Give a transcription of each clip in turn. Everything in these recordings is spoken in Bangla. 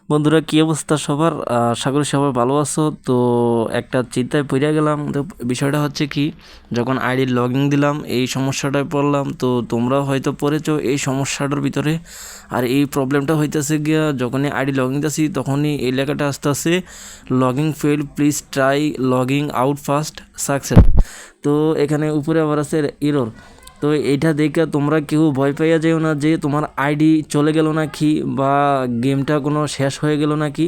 বন্ধুরা, কি অবস্থা সবার? আশা করি সবাই ভালো আছো। তো একটা চিন্তায় পড়ে গেলাম। তো বিষয়টা হচ্ছে কি, যখন আইডি লগইন দিলাম এই সমস্যাটায় পড়লাম। তো তোমরাও হয়তো পড়েছো এই সমস্যাটার ভিতরে। আর এই প্রবলেমটা হইতেছে গিয়া, যখনই আইডি লগইন দিছি তখনই এই লেখাটা আসতেছে login fail, please try logging out first success. তো এখানে উপরে আবার আছে এরর। তো এইটা দেখে তোমরা কেউ ভয় পাইয়া যেও না যে তোমার আইডি চলে গেল নাকি বা গেমটা কোনো শেষ হয়ে গেল নাকি।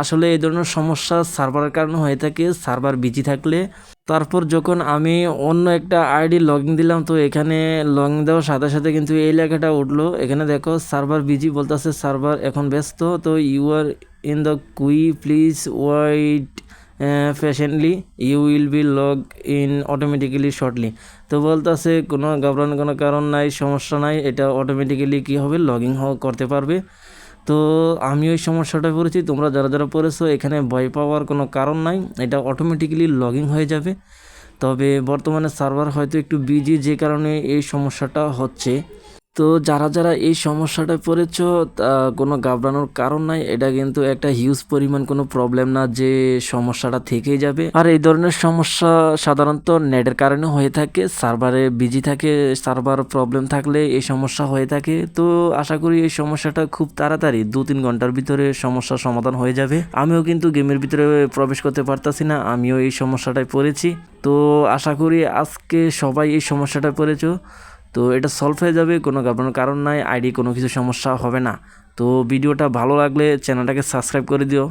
আসলে এই ধরনের সমস্যা সার্ভারের কারণে হয়ে থাকে, সার্ভার বিজি থাকলে। তারপর যখন আমি অন্য একটা আইডি লগইন দিলাম, তো এখানে লগইন দেওয়ার সাথে সাথে কিন্তু এই লেখাটা উঠলো। এখানে দেখো সার্ভার বিজি বলতেছে, সার্ভার এখন ব্যস্ত। তো you are in the queue, please wait patiently, you will be log in automatically shortly. তো বলতেছে কোনো ঘাবড়ানোর কোনো কারণ নাই, সমস্যা নাই, এটা অটোমেটিক্যালি কী হবে, লগইন করতে পারবে। তো আমি ওই সমস্যাটায় পড়েছি। তোমরা যারা যারা পড়েছো এখানে ভয় পাওয়ার কোনো কারণ নাই, এটা অটোমেটিক্যালি লগইন হয়ে যাবে। তবে বর্তমানে সার্ভার হয়তো একটু বিজি, যে কারণে এই সমস্যাটা হচ্ছে। তো যারা যারা এই সমস্যাটায় পড়েছো, কোনো ঘাবড়ানোর কারণ নাই। এটা কিন্তু একটা হিউজ পরিমাণ কোনো প্রবলেম না যে সমস্যাটা থেকেই যাবে। আর এই ধরনের সমস্যা সাধারণত নেটের কারণে হয়ে থাকে, সার্ভারে বিজি থাকে, সার্ভার প্রবলেম থাকলে এই সমস্যা হয়ে থাকে। তো আশা করি এই সমস্যাটা খুব তাড়াতাড়ি 2-3 ঘন্টার ভিতরে সমস্যার সমাধান হয়ে যাবে। আমিও কিন্তু গেমের ভিতরে প্রবেশ করতে পারতাছি না, আমিও এই সমস্যাটায় পড়েছি। তো আশা করি আজকে সবাই এই সমস্যাটায় পড়েছো, তো এটা সলভ হয়ে যাবে, কোনো ঘাবড়ানোর কারণ নাই, আইডি কোনো কিছু সমস্যা হবে না। তো ভিডিওটা ভালো লাগলে চ্যানেলটাকে সাবস্ক্রাইব করে দিও।